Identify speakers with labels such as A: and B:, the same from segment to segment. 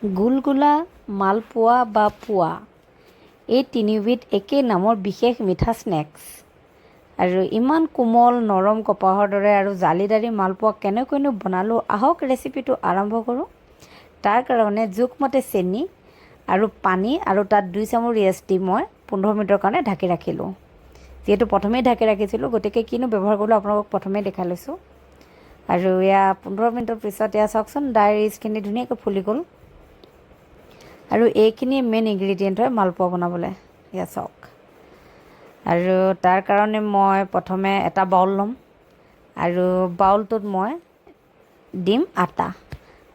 A: গুলগুলা, মালপোৱা বা পোৱা এই তিনিবিধ একে নামৰ বিশেষ মিঠা স্নেক্স। আৰু ইমান কোমল নৰম কপাহৰ দৰে আৰু জালিদাৰী মালপোৱা কেনেকৈনো বনালোঁ, আহক ৰেচিপিটো আৰম্ভ কৰোঁ। তাৰ কাৰণে জোখমতে চেনি আৰু পানী আৰু তাত 2 চামুচ ৰেষ্ট দি মই 15 মিনিটৰ কাৰণে ঢাকি ৰাখিলোঁ। যিহেতু প্ৰথমেই ঢাকি ৰাখিছিলোঁ, গতিকে কিনো ব্যৱহাৰ কৰিলোঁ আপোনালোকক প্ৰথমেই দেখাই লৈছোঁ। আৰু এয়া 15 মিনিটৰ পিছত এয়া চাওকচোন, ড্ৰাই ৰেষ্টখিনি ধুনীয়াকৈ ফুলি গ'ল। আৰু এইখিনি মেইন ইনগ্ৰিডিয়েণ্ট হয় মালপোৱা বনাবলৈ। এয়া চাওক। আৰু তাৰ কাৰণে মই প্ৰথমে এটা বাউল ল'ম আৰু বাউলটোত মই দিম আটা।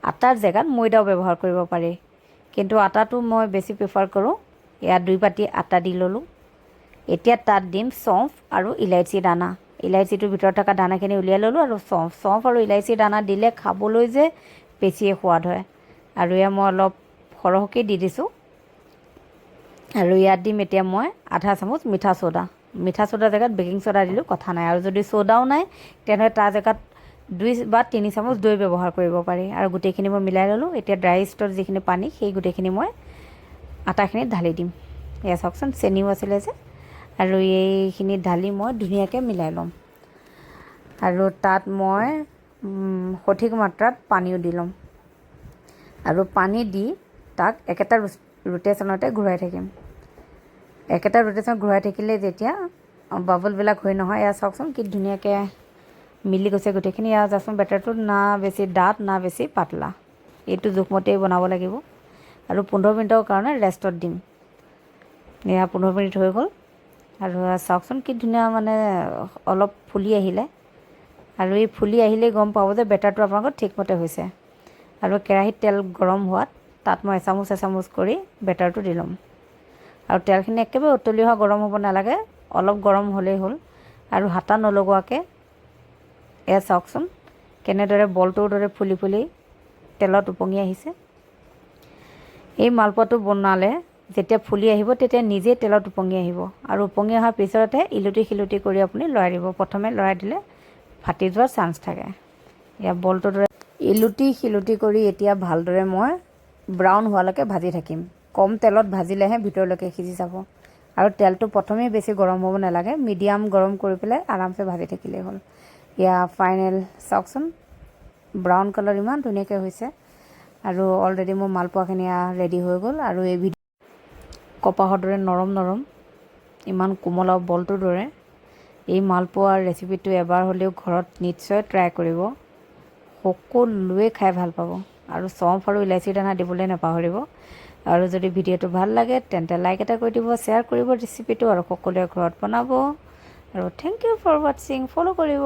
A: আটাৰ জেগাত ময়দাও ব্যৱহাৰ কৰিব পাৰি, কিন্তু আটাটো মই বেছি প্ৰিফাৰ কৰোঁ। এয়া 2 বাতি আটা দি ল'লোঁ। এতিয়া তাত দিম চফ আৰু ইলাইচি দানা। ইলাইচিটোৰ ভিতৰত থকা দানাখিনি উলিয়াই ল'লোঁ আৰু চফ আৰু ইলাইচি দানা দিলে খাবলৈ যে বেছিয়ে সোৱাদ হয়। আৰু এয়া মই অলপ সৰহকৈ দি দিছোঁ। আৰু ইয়াত দিম এতিয়া মই আধা চামুচ মিঠা চ'দা। মিঠা চ'দাৰ জেগাত বেকিং চ'দা দিলোঁ, কথা নাই। আৰু যদি চ'দাও নাই, তেনেহ'লে তাৰ জেগাত 2 বা 3 চামুচ দৈ ব্যৱহাৰ কৰিব পাৰি। আৰু গোটেইখিনি মই মিলাই ল'লোঁ। এতিয়া ড্ৰাই ৰেষ্টৰ যিখিনি পানী, সেই গোটেইখিনি মই আটাখিনিত ঢালি দিম। এয়া চাওকচোন, চেনিও আছিলে যে। আৰু এইখিনি ঢালি মই ধুনীয়াকৈ মিলাই ল'ম। আৰু তাত মই সঠিক মাত্ৰাত পানীও দি ল'ম। আৰু পানী দি তাক একেটা ৰোটেশ্যনতে ঘূৰাই থাকিম। একেটা ৰোটেশ্যন ঘূৰাই থাকিলে যেতিয়া বাবলবিলাক হৈ নহয়, এয়া চাওকচোন কি ধুনীয়াকৈ মিলি গৈছে গোটেইখিনি। এয়া চাওকচোন, বেটাৰটো না বেছি ডাঠ না বেছি পাতলা, এইটো জোখমতেই বনাব লাগিব। আৰু 15 মিনিটৰ কাৰণে ৰেষ্টত দিম। এয়া 15 মিনিট হৈ গ'ল। আৰু চাওকচোন কি ধুনীয়া মানে অলপ ফুলি আহিলে। আৰু এই ফুলি আহিলেই গম পাব যে বেটাৰটো আপোনালোকৰ ঠিকমতে হৈছে। আৰু কেৰাহীত তেল গৰম হোৱাত তাত মই এচামুচ কৰি বেটাৰটো দি ল'ম। আৰু তেলখিনি একেবাৰে উতলি অহা গৰম হ'ব নালাগে, অলপ গৰম হ'লেই হ'ল। আৰু হাতা নলগোৱাকৈ এয়া চাওকচোন কেনেদৰে বলটোৰ দৰে ফুলি ফুলি তেলত উপঙি আহিছে। এই মালপোৱাটো বনালে যেতিয়া ফুলি আহিব, তেতিয়া নিজেই তেলত উপঙি আহিব। আৰু উপঙি অহাৰ পিছতহে ইলুটি শিলুটি কৰি আপুনি লৰাই দিব। প্ৰথমে লৰাই দিলে ফাটি যোৱাৰ চান্স থাকে। এয়া বলটোৰ দৰে ইলুটি শিলুটি কৰি এতিয়া ভালদৰে মই ব্ৰাউন হোৱালৈকে ভাজি থাকিম। কম তেলত ভাজিলেহে ভিতৰলৈকে সিজি যাব। আৰু তেলটো প্ৰথমেই বেছি গৰম হ'ব নালাগে, মিডিয়াম গৰম কৰি পেলাই আৰামছে ভাজি থাকিলেই হ'ল। এয়া ফাইনেল চাওকচোন, ব্ৰাউন কালাৰ ইমান ধুনীয়াকৈ হৈছে। আৰু অলৰেডি মোৰ মালপোৱাখিনি ৰেডি হৈ গ'ল। আৰু এই কপাহৰ দৰে নৰম নৰম, ইমান কোমল আৰু বলটোৰ দৰে। এই মালপোৱাৰ ৰেচিপিটো এবাৰ হ'লেও ঘৰত নিশ্চয় ট্ৰাই কৰিব। সকলোৱে খাই ভাল পাব। আৰু চফ আৰু ইলাইচি দানা দিবলৈ নাপাহৰিব। আৰু যদি ভিডিঅ'টো ভাল লাগে তেন্তে লাইক এটা কৰি দিব, শ্বেয়াৰ কৰিব ৰেচিপিটো, আৰু সকলোৱে ঘৰত বনাব। আৰু থেংক ইউ ফৰ ৱাটছিং, ফ'ল' কৰিব।